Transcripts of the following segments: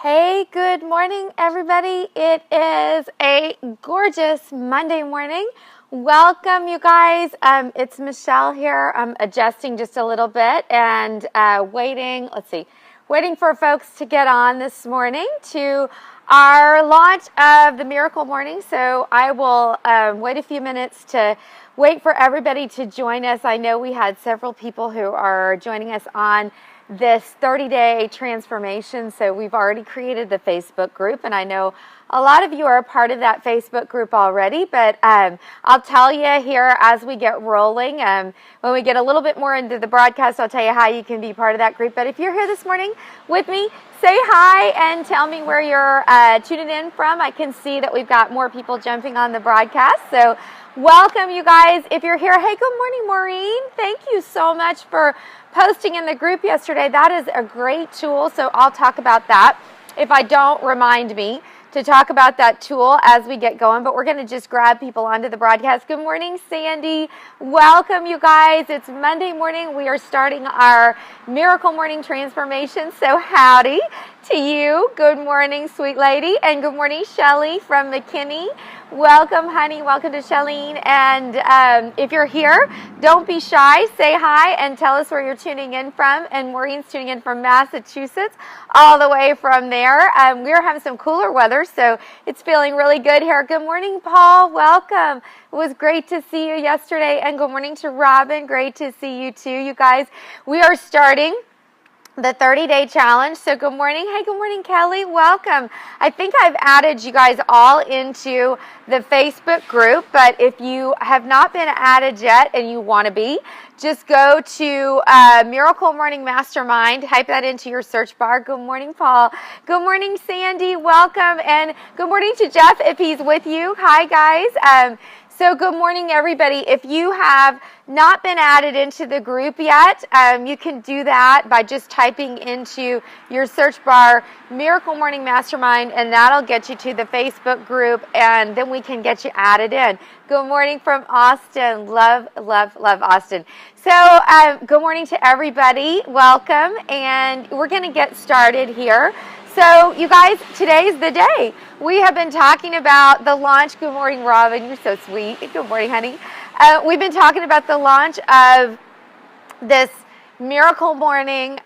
Hey, good morning, everybody. It is a gorgeous Monday morning. Welcome, you guys. It's Michelle here. I'm adjusting just a little bit and waiting for folks to get on this morning to our launch of the Miracle Morning. So I will wait a few minutes to wait for everybody to join us. I know we had several people who are joining us on this 30-day transformation. So we've already created the Facebook group, and I know a lot of you are a part of that Facebook group already, but I'll tell you here as we get rolling, when we get a little bit more into the broadcast, I'll tell you how you can be part of that group. But if you're here this morning with me, say hi and tell me where you're tuning in from. I can see that we've got more people jumping on the broadcast, so welcome, you guys. If you're here, hey, good morning, Maureen. Thank you so much for posting in the group yesterday. That is a great tool, so I'll talk about that if I don't remind me to talk about that tool as we get going, but we're going to just grab people onto the broadcast. Good morning, Sandy. Welcome, you guys. It's Monday morning. We are starting our Miracle Morning Transformation, so howdy to you. Good morning, sweet lady, and good morning, Shelly from McKinney. Welcome, honey. Welcome to Shelleen. And if you're here, don't be shy. Say hi and tell us where you're tuning in from. And Maureen's tuning in from Massachusetts, all the way from there. We're having some cooler weather, so it's feeling really good here. Good morning, Paul. Welcome. It was great to see you yesterday. And good morning to Robin. Great to see you too, you guys. We are starting the 30-day challenge. So good morning. Hey, good morning, Kelly. Welcome. I think I've added you guys all into the Facebook group, but if you have not been added yet and you want to be, just go to Miracle Morning Mastermind. Type that into your search bar. Good morning, Paul. Good morning, Sandy. Welcome. And good morning to Jeff if he's with you. Hi, guys. So good morning, everybody. If you have not been added into the group yet, you can do that by just typing into your search bar Miracle Morning Mastermind, and that'll get you to the Facebook group, and then we can get you added in. Good morning from Austin. Love, love, love Austin. So good morning to everybody. Welcome, and we're going to get started here. So, you guys, today's the day. We have been talking about the launch. Good morning, Robin. You're so sweet. Good morning, honey. We've been talking about the launch of this Miracle Morning,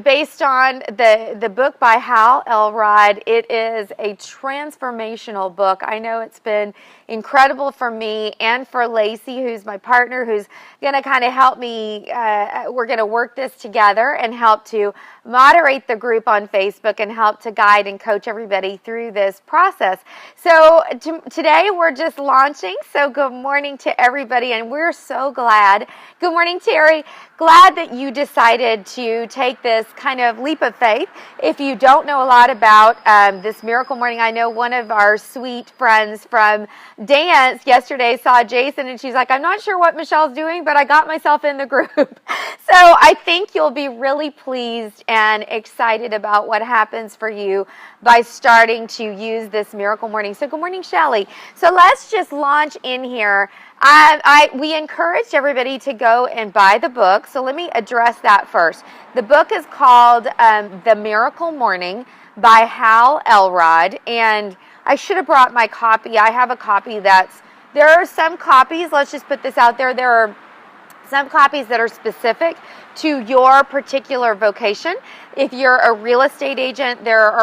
based on the book by Hal Elrod. It is a transformational book. I know it's been incredible for me and for Lacey, who's my partner, who's going to kind of help me. We're going to work this together and help to moderate the group on Facebook and help to guide and coach everybody through this process. So today we're just launching. So good morning to everybody, and we're so glad. Good morning, Terry. Glad that you decided to take this kind of leap of faith. If you don't know a lot about this Miracle Morning, I know one of our sweet friends from dance yesterday saw Jason, and she's like, I'm not sure what Michelle's doing, but I got myself in the group. So I think you'll be really pleased and excited about what happens for you by starting to use this Miracle Morning. So good morning, Shelly. So let's just launch in here. We encouraged everybody to go and buy the book. So let me address that first. The book is called The Miracle Morning by Hal Elrod. And I should have brought my copy. I have a copy there are some copies, let's just put this out there. There are some copies that are specific to your particular vocation. If you're a real estate agent, there's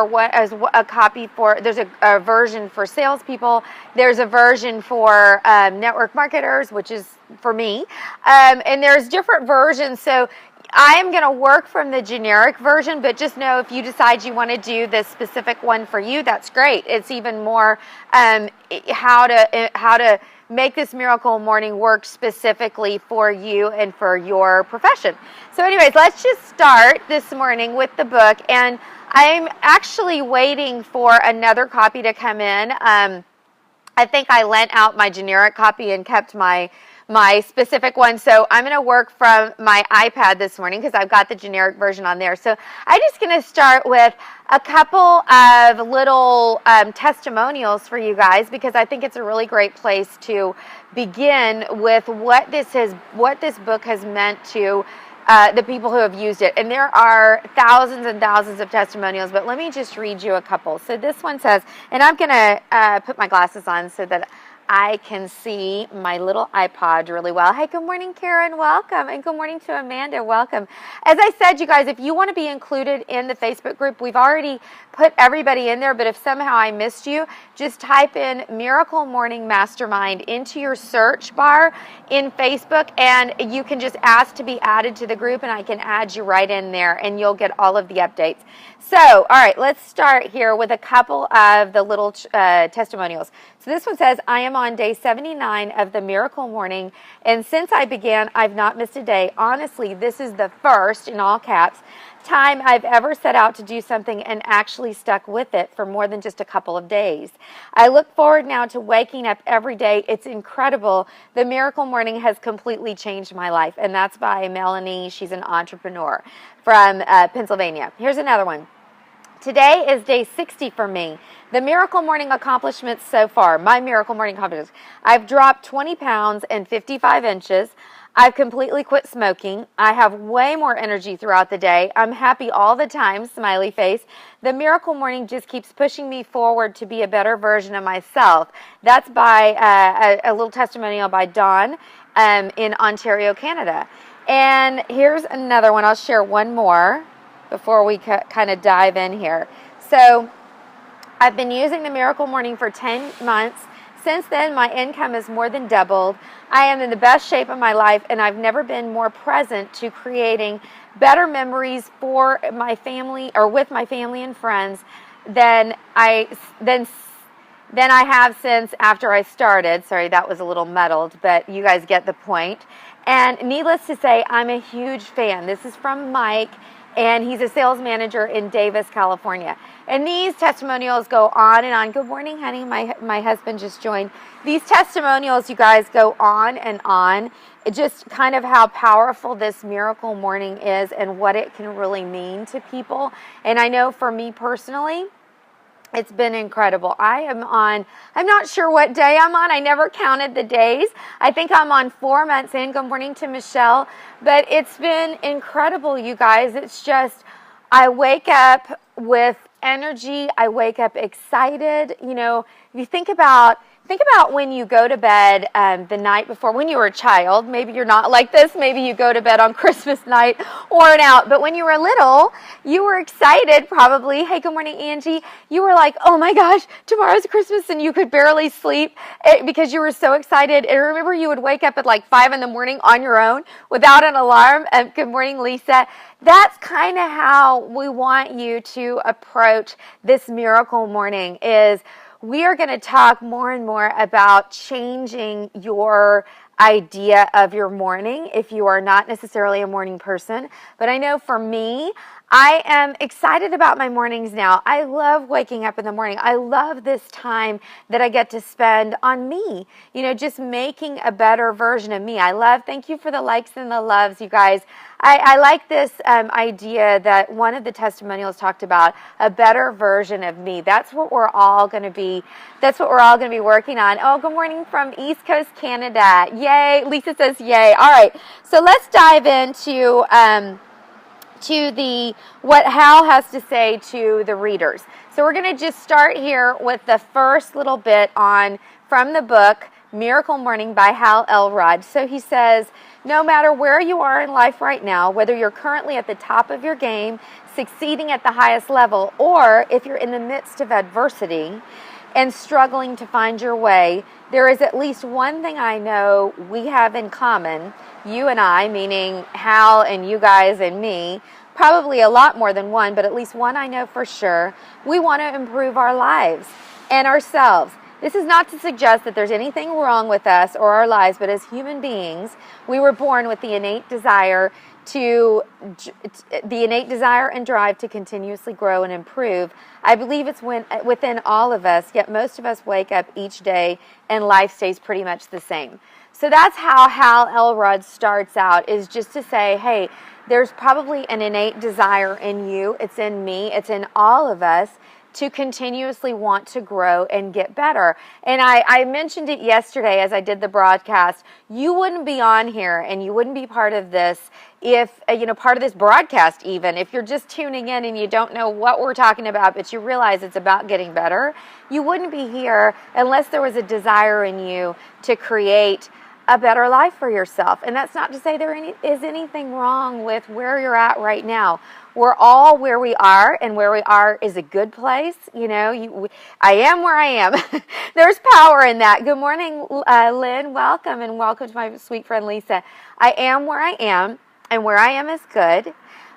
a version for salespeople. There's a version for network marketers, which is for me. And there's different versions. So I am going to work from the generic version, but just know if you decide you want to do this specific one for you, that's great. It's even more how to make this Miracle Morning work specifically for you and for your profession. So anyways, let's just start this morning with the book. And I'm actually waiting for another copy to come in. I think I lent out my generic copy and kept my specific one. So I'm going to work from my iPad this morning because I've got the generic version on there. So I'm just going to start with a couple of little testimonials for you guys, because I think it's a really great place to begin with what this book has meant to the people who have used it. And there are thousands and thousands of testimonials, but let me just read you a couple. So this one says, and I'm going to put my glasses on so that I can see my little iPod really well. Hey, good morning, Karen. Welcome. And good morning to Amanda. Welcome. As I said, you guys, if you want to be included in the Facebook group, we've already put everybody in there, but if somehow I missed you, just type in Miracle Morning Mastermind into your search bar in Facebook, and you can just ask to be added to the group, and I can add you right in there, and you'll get all of the updates. So, all right, let's start here with a couple of the little testimonials. So this one says, I am on day 79 of the Miracle Morning, and since I began, I've not missed a day. Honestly, this is the first, in all caps, time I've ever set out to do something and actually stuck with it for more than just a couple of days. I look forward now to waking up every day. It's incredible. The Miracle Morning has completely changed my life, and that's by Melanie. She's an entrepreneur from Pennsylvania. Here's another one. Today is day 60 for me. The Miracle Morning accomplishments so far, my Miracle Morning accomplishments. I've dropped 20 pounds and 55 inches. I've completely quit smoking. I have way more energy throughout the day. I'm happy all the time, smiley face. The Miracle Morning just keeps pushing me forward to be a better version of myself. That's by a little testimonial by Dawn in Ontario, Canada. And here's another one. I'll share one more before we kind of dive in here. So I've been using the Miracle Morning for 10 months. Since then, my income has more than doubled. I am in the best shape of my life, and I've never been more present to creating better memories for my family or with my family and friends than I have since after I started. Sorry, that was a little muddled, but you guys get the point. And needless to say, I'm a huge fan. This is from Mike, and he's a sales manager in Davis, California. And these testimonials go on and on. Good morning, honey. My husband just joined. These testimonials, you guys, go on and on. It just kind of how powerful this Miracle Morning is and what it can really mean to people. And I know for me personally, it's been incredible. I'm not sure what day I'm on. I never counted the days. I think I'm on 4 months in. Good morning to Michelle. But it's been incredible, you guys. It's just, I wake up with energy. I wake up excited. You know, if you think about when you go to bed the night before, when you were a child. Maybe you're not like this. Maybe you go to bed on Christmas night worn out. But when you were little, you were excited probably. Hey, good morning, Angie. You were like, oh my gosh, tomorrow's Christmas, and you could barely sleep because you were so excited. And remember, you would wake up at like 5 in the morning on your own without an alarm. Good morning, Lisa. That's kind of how we want you to approach this Miracle Morning. We are going to talk more and more about changing your idea of your morning if you are not necessarily a morning person. But I know for me, I am excited about my mornings now. I love waking up in the morning. I love this time that I get to spend on me, you know, just making a better version of me. Thank you for the likes and the loves, you guys. I like this idea that one of the testimonials talked about a better version of me. That's what we're all going to be working on. Oh, good morning from East Coast Canada. Yay. Lisa says yay. All right. So let's dive into what Hal has to say to the readers. So we're going to just start here with the first little bit from the book Miracle Morning by Hal Elrod. So he says, no matter where you are in life right now, whether you're currently at the top of your game, succeeding at the highest level, or if you're in the midst of adversity and struggling to find your way, there is at least one thing I know we have in common, you and I, meaning Hal and you guys and me, probably a lot more than one, but at least one I know for sure. We want to improve our lives and ourselves. This is not to suggest that there's anything wrong with us or our lives, but as human beings, we were born with the innate desire and drive to continuously grow and improve. I believe it's within all of us, yet most of us wake up each day and life stays pretty much the same. So that's how Hal Elrod starts out, is just to say, hey, there's probably an innate desire in you. It's in me. It's in all of us to continuously want to grow and get better. And I mentioned it yesterday as I did the broadcast. You wouldn't be on here and you wouldn't be part of this if, part of this broadcast even, if you're just tuning in and you don't know what we're talking about, but you realize it's about getting better, you wouldn't be here unless there was a desire in you to create a better life for yourself. And that's not to say there is anything wrong with where you're at right now. We're all where we are, and where we are is a good place. I am where I am. There's power in that. Good morning, Lynn. Welcome, and welcome to my sweet friend Lisa. I am where I am, and where I am is good.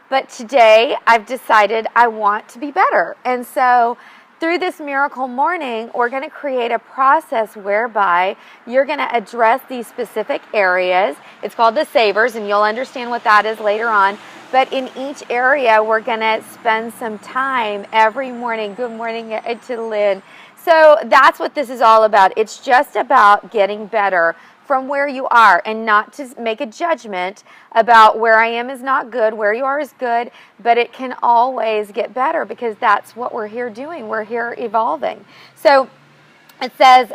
But today I've decided I want to be better. And so through this miracle morning, we're going to create a process whereby you're going to address these specific areas. It's called the savers, and you'll understand what that is later on. But in each area, we're going to spend some time every morning. Good morning to Lynn. So that's what this is all about. It's just about getting better from where you are, and not to make a judgment about where I am is not good, where you are is good, but it can always get better because that's what we're here doing. We're here evolving. So it says,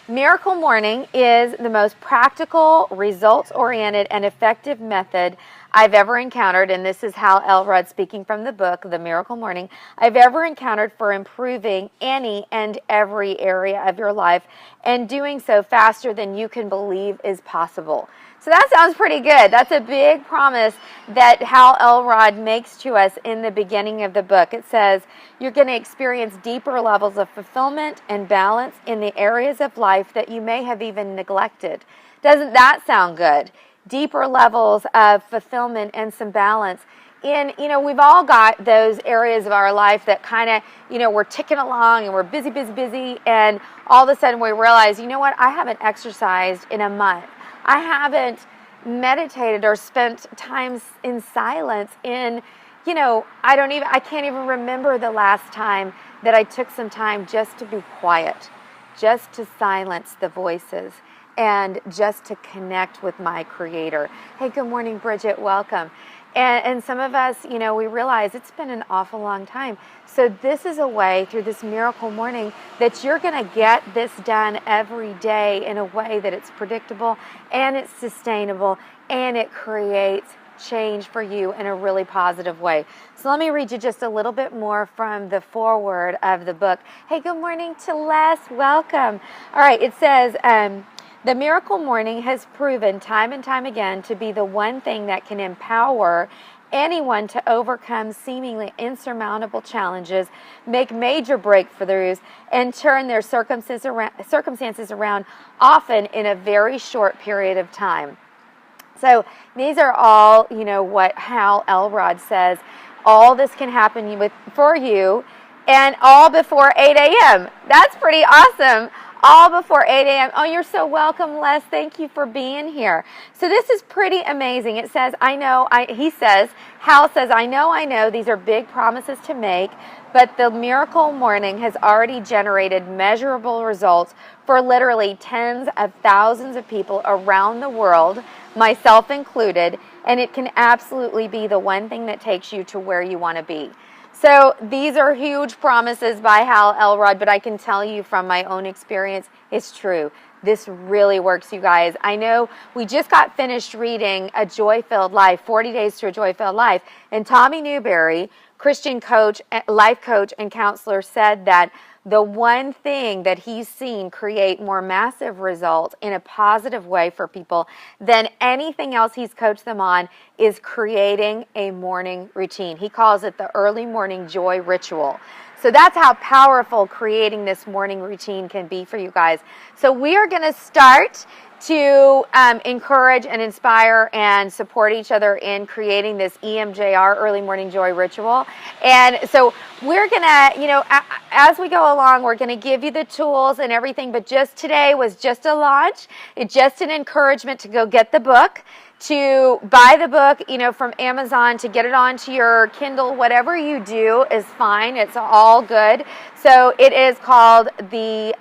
Miracle Morning is the most practical, results-oriented, and effective method I've ever encountered, and this is Hal Elrod speaking from the book, The Miracle Morning, I've ever encountered for improving any and every area of your life, and doing so faster than you can believe is possible. So that sounds pretty good. That's a big promise that Hal Elrod makes to us in the beginning of the book. It says, you're going to experience deeper levels of fulfillment and balance in the areas of life that you may have even neglected. Doesn't that sound good? Deeper levels of fulfillment and some balance. We've all got those areas of our life that kind of, we're ticking along and we're busy, and all of a sudden we realize, I haven't exercised in a month. I haven't meditated or spent time in silence I can't even remember the last time that I took some time just to be quiet, just to silence the voices, and just to connect with my Creator. Hey, good morning, Bridget. Welcome. And some of us, we realize it's been an awful long time. So this is a way through this miracle morning that you're going to get this done every day in a way that it's predictable and it's sustainable and it creates change for you in a really positive way. So let me read you just a little bit more from the foreword of the book. Hey, good morning to Les. Welcome. All right, it says, the Miracle Morning has proven time and time again to be the one thing that can empower anyone to overcome seemingly insurmountable challenges, make major breakthroughs, and turn their circumstances around, often in a very short period of time. So these are all, what Hal Elrod says. All this can happen for you, and all before 8 a.m. That's pretty awesome. All before 8 a.m. Oh, you're so welcome, Les. Thank you for being here. So this is pretty amazing. It says, Hal says, I know, these are big promises to make, but the Miracle Morning has already generated measurable results for literally tens of thousands of people around the world, myself included, and it can absolutely be the one thing that takes you to where you want to be. So these are huge promises by Hal Elrod, but I can tell you from my own experience, it's true. This really works, you guys. I know we just got finished reading A Joy-Filled Life, 40 Days to a Joy-Filled Life, and Tommy Newberry, Christian coach, life coach, and counselor, said that the one thing that he's seen create more massive results in a positive way for people than anything else he's coached them on is creating a morning routine. He calls it the early morning joy ritual. So that's how powerful creating this morning routine can be for you guys. So we are going to start to encourage and inspire and support each other in creating this EMJR, Early Morning Joy Ritual. And so we're going to, as we go along, we're going to give you the tools and everything, but just today was just a launch. It's just an encouragement to go get the book, to buy the book, from Amazon, to get it onto your Kindle. Whatever you do is fine. It's all good. So it is called The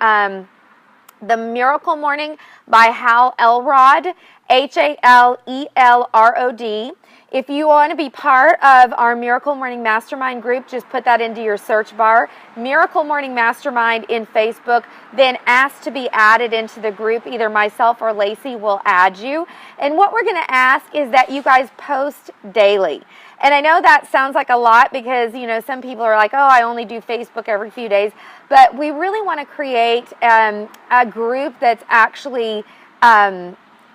Miracle Morning by Hal Elrod, Halelrod. If you want to be part of our Miracle Morning Mastermind group, just put that into your search bar, Miracle Morning Mastermind in Facebook, then ask to be added into the group. Either myself or Lacey will add you. And what we're going to ask is that you guys post daily. And I know that sounds like a lot because, you know, some people are like, oh, I only do Facebook every few days. But we really want to create a group that's actually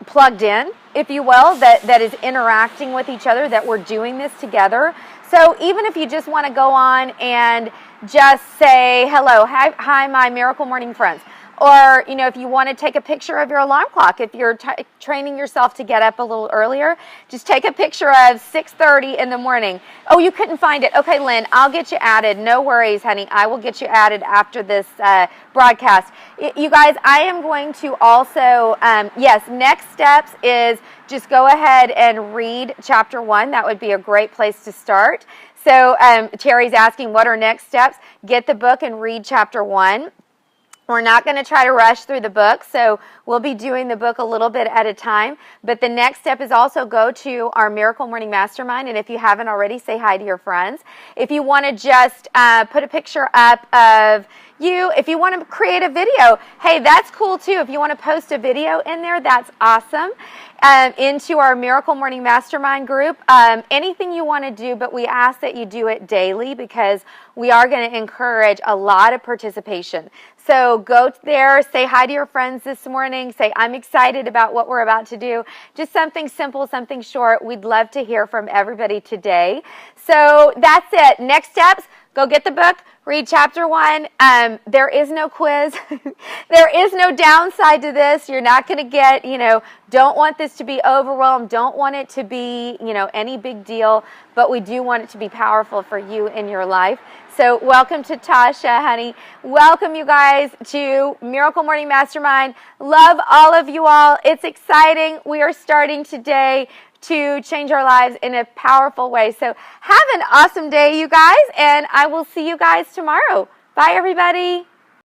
plugged in, if you will, that is interacting with each other, that we're doing this together. So even if you just want to go on and just say, hello, hi, my Miracle Morning friends. Or, you know, if you want to take a picture of your alarm clock, if you're training yourself to get up a little earlier, just take a picture of 6:30 in the morning. Oh, you couldn't find it. Okay, Lynn, I'll get you added. No worries, honey. I will get you added after this broadcast. You guys, I am going to also, yes, next steps is just go ahead and read chapter 1. That would be a great place to start. So Terry's asking, what are next steps? Get the book and read chapter 1. We're not going to try to rush through the book, so we'll be doing the book a little bit at a time. But the next step is also go to our Miracle Morning Mastermind, and if you haven't already, say hi to your friends. If you want to just put a picture up of you, if you want to create a video, hey, that's cool too. If you want to post a video in there, that's awesome. Into our Miracle Morning Mastermind group, anything you want to do, but we ask that you do it daily because we are going to encourage a lot of participation. So go there, say hi to your friends this morning, say I'm excited about what we're about to do. Just something simple, something short. We'd love to hear from everybody today. So that's it. Next steps, go get the book, read chapter 1. There is no quiz. There is no downside to this. You're not going to get, don't want this to be overwhelmed. Don't want it to be, any big deal. But we do want it to be powerful for you in your life. So welcome to Tasha, honey. Welcome, you guys, to Miracle Morning Mastermind. Love all of you all. It's exciting. We are starting today to change our lives in a powerful way. So have an awesome day, you guys, and I will see you guys tomorrow. Bye, everybody.